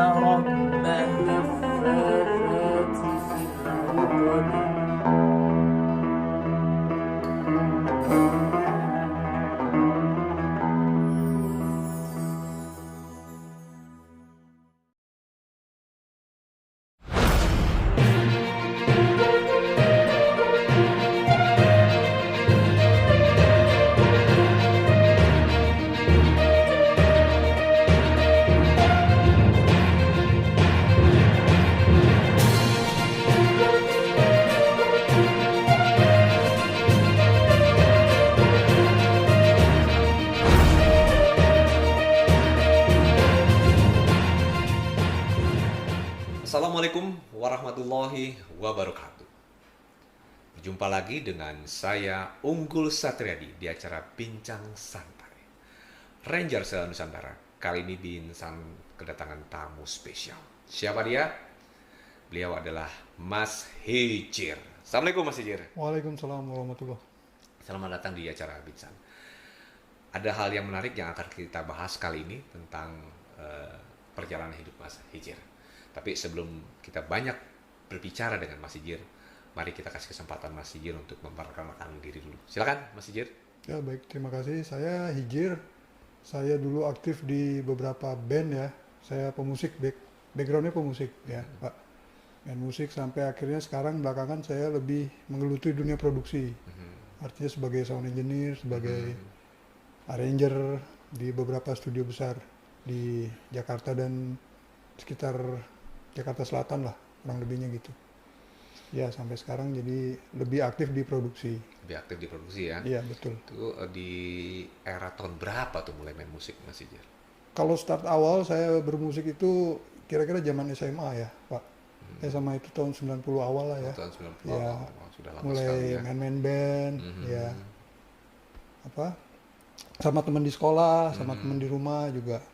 رب الفاتحة العقد. Assalamualaikum warahmatullahi wabarakatuh. Berjumpa lagi dengan saya Unggul Satriadi di acara Bincang Santai. Ranger Sela Nusantara kali ini Binsan kedatangan tamu spesial. Siapa dia? Beliau adalah Mas Hijir. Assalamualaikum Mas Hijir. Waalaikumsalam warahmatullah. Selamat datang di acara Binsan. Ada hal yang menarik yang akan kita bahas kali ini tentang perjalanan hidup Mas Hijir. Tapi sebelum kita banyak berbicara dengan Mas Hijir, mari kita kasih kesempatan Mas Hijir untuk memperkenalkan diri dulu. Silakan Mas Hijir. Ya baik, terima kasih. Saya Hijir. Saya dulu aktif di beberapa band ya. Saya pemusik, backgroundnya pemusik ya Pak. Main musik sampai akhirnya sekarang belakangan saya lebih menggeluti dunia produksi. Artinya sebagai sound engineer, sebagai arranger di beberapa studio besar di Jakarta dan sekitar Jakarta Selatan lah, kurang lebihnya gitu. Ya sampai sekarang jadi lebih aktif di produksi. Lebih aktif di produksi ya? Iya betul. Itu di era tahun berapa tuh mulai main musik Mas Hijir? Kalau start awal saya bermusik itu kira-kira zaman SMA ya Pak. SMA itu tahun 90 awal lah ya. Tahun 90 Ya, sudah lama mulai sekali ya. main-main band, ya apa sama teman di sekolah, sama teman di rumah juga.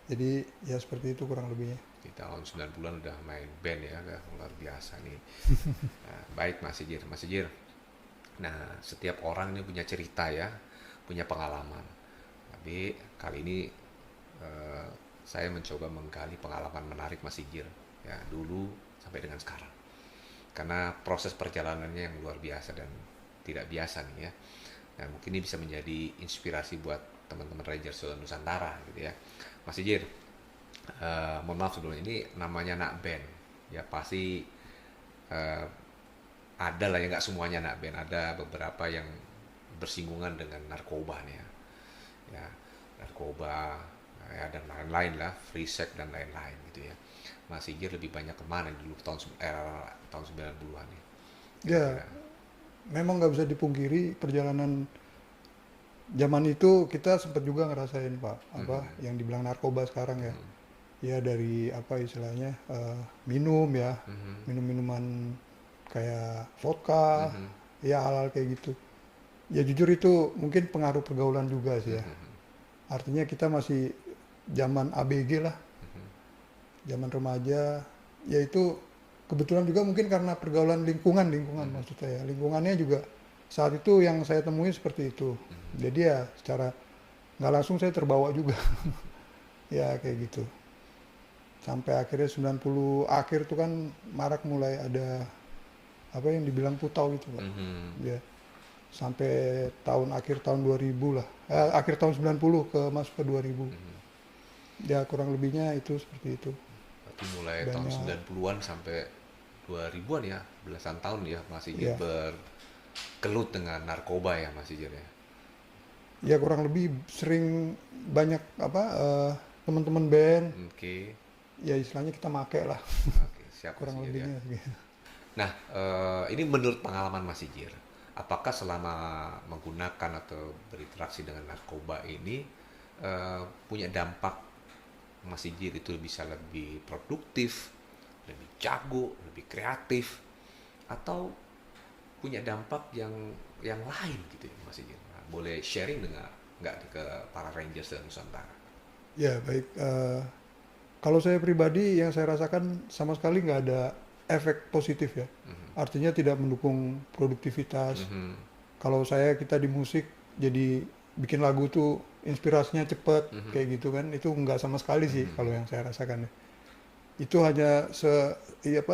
Jadi ya seperti itu kurang lebihnya. Di tahun 90-an udah main band ya, udah luar biasa nih. Nah, baik Mas Hijir. Mas Hijir, nah setiap orang ini punya cerita ya, punya pengalaman. Tapi kali ini saya mencoba menggali pengalaman menarik Mas Hijir ya dulu sampai dengan sekarang. Karena proses perjalanannya yang luar biasa dan tidak biasa nih ya. Nah mungkin ini bisa menjadi inspirasi buat teman-teman Ranger Sela Nusantara gitu ya. Mas Hijir, mohon maaf sebelumnya ini namanya anak band ya pasti ada lah ya, nggak semuanya anak band, ada beberapa yang bersinggungan dengan narkoba nih ya narkoba ya, dan lain-lain lah, free sex dan lain-lain gitu ya. Mas Hijir lebih banyak kemana dulu tahun 90-an nih? Ya memang nggak bisa dipungkiri perjalanan zaman itu kita sempat juga ngerasain Pak apa yang dibilang narkoba sekarang ya. Ya dari apa istilahnya minum ya, minum-minuman kayak vodka, ya hal-hal kayak gitu. Ya jujur itu mungkin pengaruh pergaulan juga sih ya. Artinya kita masih zaman ABG lah, zaman remaja. Ya itu kebetulan juga mungkin karena pergaulan lingkungan maksud saya. Lingkungannya juga saat itu yang saya temui seperti itu. Jadi ya secara nggak langsung saya terbawa juga. Ya kayak gitu. Sampai akhirnya 90 akhir tuh kan marak mulai ada apa yang dibilang putau gitu Pak. Ya. Sampai akhir tahun 2000 lah. Akhir tahun 90 masuk ke 2000. Ya kurang lebihnya itu seperti itu. Berarti mulai tahun 90-an sampai 2000-an ya, belasan tahun ya masih bergelut dengan narkoba ya Mas Hijir ya. Ya kurang lebih sering banyak apa teman-teman band. Oke. Ya istilahnya kita make lah. Oke, siap Kurang Mas Hijir ya. lebihnya gitu. Nah, ini menurut pengalaman Mas Hijir, apakah selama menggunakan atau berinteraksi dengan narkoba ini punya dampak Mas Hijir itu bisa lebih produktif, lebih jago, lebih kreatif, atau punya dampak yang lain gitu ya Mas Hijir? Nah, boleh sharing dengan nggak ke para Rangers dan Nusantara? Ya baik. Kalau saya pribadi yang saya rasakan sama sekali nggak ada efek positif ya. Artinya tidak mendukung produktivitas. Kalau kita di musik jadi bikin lagu tuh inspirasinya cepet kayak gitu kan, itu nggak sama sekali sih kalau yang saya rasakan ya. itu hanya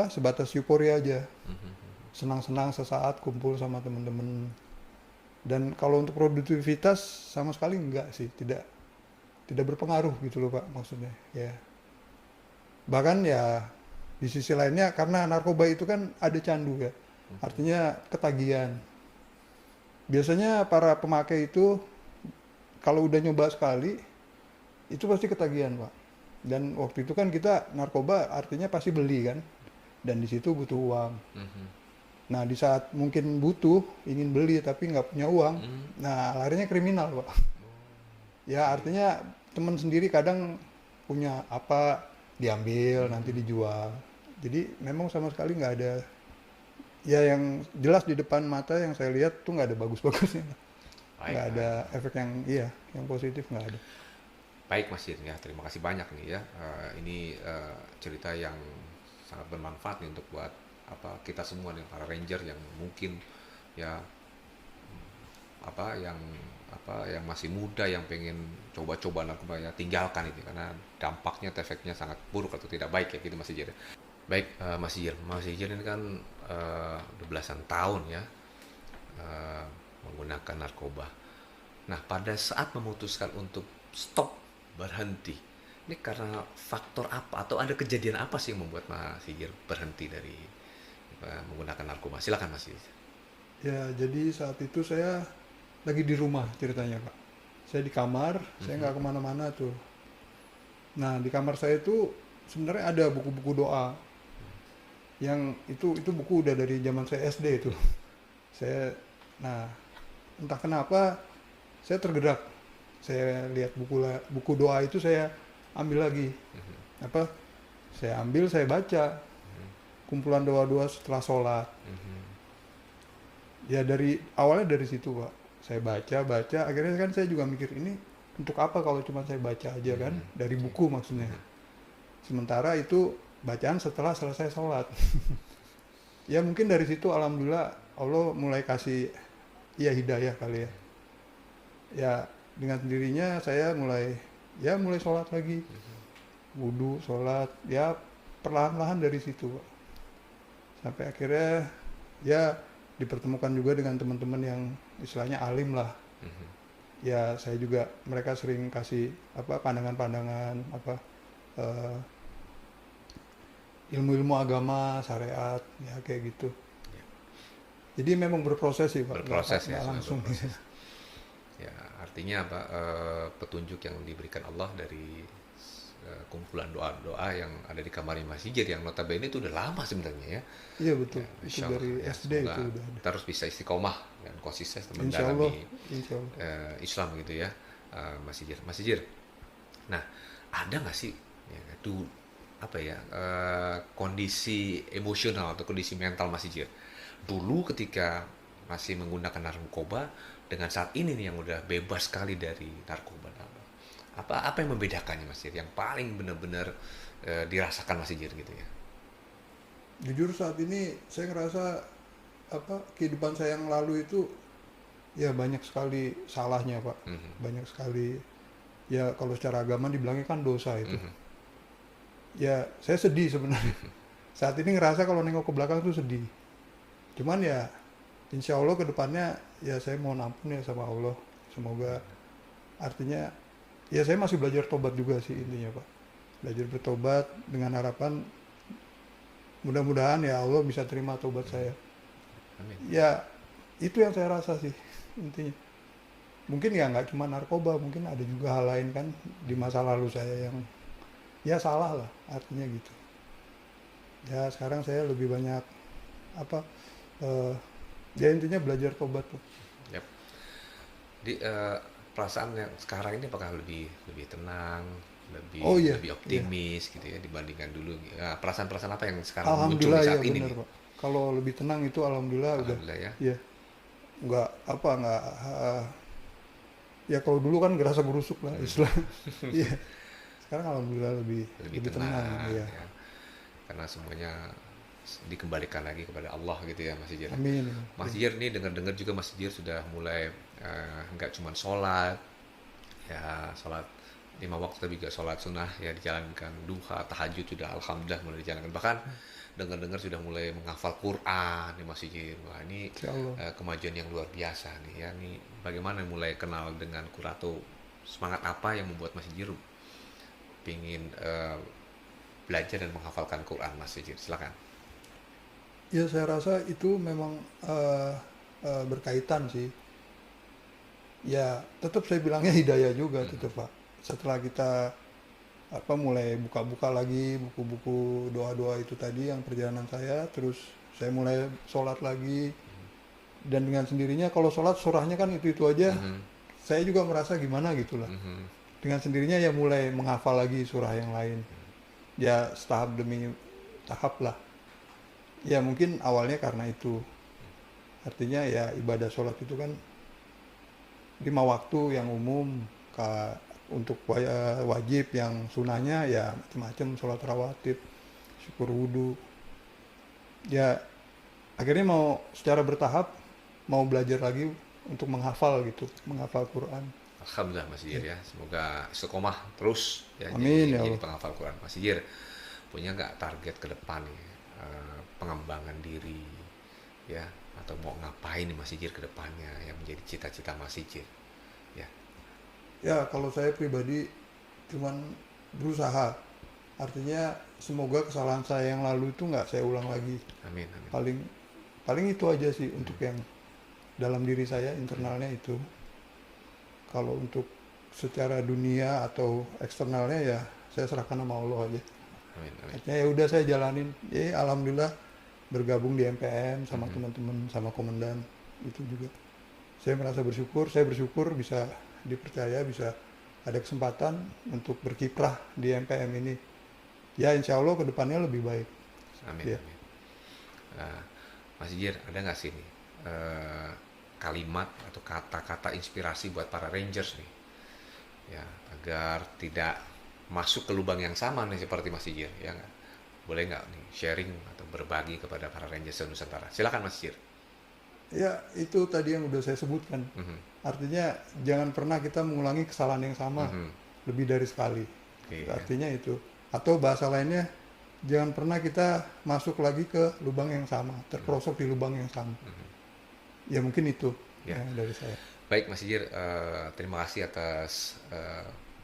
sebatas euforia aja, senang-senang sesaat kumpul sama teman-teman. Dan kalau untuk produktivitas sama sekali enggak sih, tidak berpengaruh gitu loh Pak, maksudnya ya. Bahkan ya di sisi lainnya, karena narkoba itu kan ada candu ya, artinya ketagihan. Biasanya para pemakai itu kalau udah nyoba sekali itu pasti ketagihan Pak. Dan waktu itu kan kita narkoba artinya pasti beli kan, dan di situ butuh uang. Nah di saat mungkin butuh, ingin beli tapi nggak punya uang, nah larinya kriminal Pak. Ya artinya teman sendiri kadang punya apa, diambil nanti dijual. Jadi memang sama sekali nggak ada, ya yang jelas di depan mata yang saya lihat tuh nggak ada bagus-bagusnya, nggak Baik, ada efek yang yang positif, nggak ada. baik Mas Jir, ya terima kasih banyak nih ya. Ini cerita yang sangat bermanfaat nih untuk buat kita semua nih para ranger yang mungkin ya yang masih muda yang pengen coba-coba narkoba ya, tinggalkan itu karena dampaknya efeknya sangat buruk atau tidak baik ya gitu Mas Jir. Baik Mas Jir ini kan udah belasan tahun ya menggunakan narkoba. Nah pada saat memutuskan untuk stop, berhenti, ini karena faktor apa atau ada kejadian apa sih yang membuat Mas Jir berhenti dari menggunakan narkoba? Silakan Mas Jir. Ya jadi saat itu saya lagi di rumah ceritanya Pak. Saya di kamar, saya nggak kemana-mana tuh. Nah di kamar saya itu sebenarnya ada buku-buku doa. Yang itu buku udah dari zaman saya SD itu. Nah entah kenapa saya tergerak. Saya lihat buku doa itu, saya ambil lagi. Saya ambil, saya baca. Kumpulan doa-doa setelah sholat. Ya awalnya dari situ Pak. Saya baca, akhirnya kan saya juga mikir, ini untuk apa kalau cuma saya baca aja kan, dari buku maksudnya. Sementara itu bacaan setelah selesai sholat. Ya mungkin dari situ alhamdulillah Allah mulai kasih hidayah kali ya. Ya dengan sendirinya saya mulai sholat lagi. Wudu, sholat, ya perlahan-lahan dari situ Pak. Sampai akhirnya ya dipertemukan juga dengan teman-teman yang istilahnya alim lah. Ya saya juga, mereka sering kasih pandangan-pandangan ilmu-ilmu agama, syariat, ya kayak gitu. Jadi memang berproses sih Pak, Berproses ya, nggak langsung. berproses. Ya artinya petunjuk yang diberikan Allah dari kumpulan doa-doa yang ada di kamar Mas Hijir yang notabene itu udah lama sebenarnya ya. Iya betul, Ya, itu Insya dari Allah, ya, SD semoga itu udah ada. terus bisa istiqomah dan konsisten Insya Allah, mendalami insya Allah. Islam gitu ya, Mas Hijir. Mas Hijir, nah ada nggak sih ya, itu kondisi emosional atau kondisi mental Mas Hijir dulu ketika masih menggunakan narkoba dengan saat ini nih yang udah bebas sekali dari narkoba? Apa yang membedakannya Mas Hijir, yang paling benar-benar dirasakan Mas Hijir gitu ya? Jujur saat ini saya ngerasa kehidupan saya yang lalu itu ya banyak sekali salahnya Pak. Banyak sekali, ya kalau secara agama dibilangnya kan dosa itu. Ya saya sedih sebenarnya. Saat ini ngerasa kalau nengok ke belakang tuh sedih. Cuman ya insya Allah ke depannya ya saya mohon ampun ya sama Allah. Semoga, artinya ya saya masih belajar tobat juga sih intinya Pak. Belajar bertobat dengan harapan mudah-mudahan ya Allah bisa terima tobat saya. Amin. Ya itu yang saya rasa sih intinya. Mungkin ya nggak cuma narkoba, mungkin ada juga hal lain kan di masa lalu saya yang ya salah lah, artinya gitu. Ya sekarang saya lebih banyak ya intinya belajar tobat tuh. Yap. Di perasaan yang sekarang ini apakah lebih tenang, lebih optimis gitu ya dibandingkan dulu? Ya, perasaan-perasaan apa yang sekarang muncul Alhamdulillah di ya saat ini benar nih? Pak. Kalau lebih tenang itu alhamdulillah udah. Alhamdulillah ya. Ya nggak ya kalau dulu kan gerasa gerusuk lah istilah. Iya. Sekarang alhamdulillah lebih tenang ya. Ya. Karena semuanya dikembalikan lagi kepada Allah gitu ya Mas Hijir. Amin. Mas Hijir nih dengar-dengar juga Mas Hijir sudah mulai nggak cuma sholat ya, sholat 5 waktu, tapi juga sholat sunnah ya dijalankan, duha, tahajud sudah alhamdulillah mulai dijalankan. Bahkan dengar-dengar sudah mulai menghafal Quran di Mas Sigir. Wah, ini Insya Allah. kemajuan yang luar biasa nih ya. Nih bagaimana mulai kenal dengan Quran, atau semangat apa yang membuat Mas Sigir pingin belajar dan menghafalkan Quran, Mas Sigir? Silakan. Ya saya rasa itu memang berkaitan sih. Ya tetap saya bilangnya hidayah juga tetap Pak. Setelah kita mulai buka-buka lagi buku-buku doa-doa itu tadi yang perjalanan saya, terus saya mulai sholat lagi, dan dengan sendirinya kalau sholat surahnya kan itu aja, saya juga merasa gimana gitulah. Dengan sendirinya ya mulai menghafal lagi surah yang lain, ya setahap demi tahap lah. Ya mungkin awalnya karena itu, artinya ya ibadah sholat itu kan 5 waktu yang umum, untuk wajib, yang sunahnya ya macam-macam, sholat rawatib, syukur wudhu. Ya akhirnya mau secara bertahap mau belajar lagi untuk menghafal gitu, menghafal Quran. Alhamdulillah Mas Sigir ya. Semoga istiqomah terus ya, Amin, ya jadi Allah. penghafal Quran. Mas Sigir punya nggak target ke depan nih, pengembangan diri ya, atau mau ngapain nih Mas Sigir ke depannya yang menjadi cita-cita Mas Sigir ya? Ya kalau saya pribadi cuman berusaha, artinya semoga kesalahan saya yang lalu itu nggak saya ulang lagi. Amin, amin. Paling itu aja sih untuk yang dalam diri saya, internalnya itu. Kalau untuk secara dunia atau eksternalnya ya saya serahkan sama Allah aja. Amin, amin. Artinya ya udah saya jalanin. Ya alhamdulillah bergabung di MPM sama teman-teman, sama komandan itu juga. Saya merasa bersyukur. Saya bersyukur bisa dipercaya, bisa ada kesempatan untuk berkiprah di MPM ini. Ya insya Allah kedepannya lebih baik. Amin, Ya. amin. Mas Sigir, ada nggak sih nih kalimat atau kata-kata inspirasi buat para Rangers nih ya, agar tidak masuk ke lubang yang sama nih seperti Mas Sigir ya nggak? Boleh nggak nih sharing atau berbagi kepada para Rangers Nusantara? Silakan Mas Sigir. Ya itu tadi yang udah saya sebutkan. Artinya jangan pernah kita mengulangi kesalahan yang sama lebih dari sekali. Oke, Artinya itu. Atau bahasa lainnya, jangan pernah kita masuk lagi ke lubang yang sama, terperosok di lubang yang sama. Ya mungkin itu Ya. dari saya. Baik Mas Sigir, terima kasih atas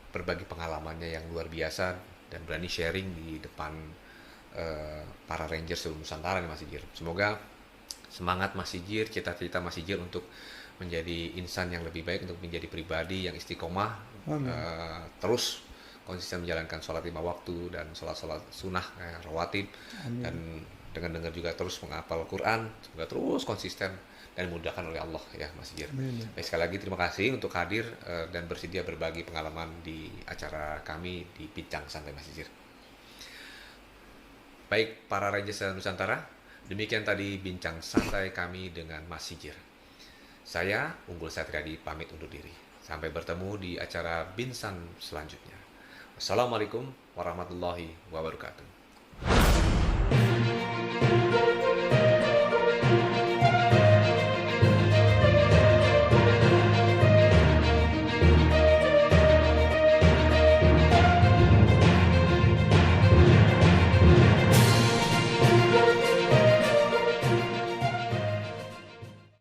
berbagi pengalamannya yang luar biasa dan berani sharing di depan para Rangers seluruh Nusantara nih Mas Sigir. Semoga semangat Mas Sigir, cita-cita Mas Sigir untuk menjadi insan yang lebih baik, untuk menjadi pribadi yang istiqomah, terus konsisten menjalankan sholat 5 waktu dan sholat-sholat sunnah rawatib. Amin. Dan dengar-dengar juga terus menghafal Quran, semoga terus konsisten dan dimudahkan oleh Allah ya Mas Sigir. Amin. Baik, sekali lagi terima kasih untuk hadir dan bersedia berbagi pengalaman di acara kami di Bincang Santai Mas Sigir. Baik para Rangers Nusantara, demikian tadi bincang santai kami dengan Mas Sigir. Saya Unggul Satriadi pamit undur diri. Sampai bertemu di acara Binsan selanjutnya. Wassalamualaikum warahmatullahi wabarakatuh.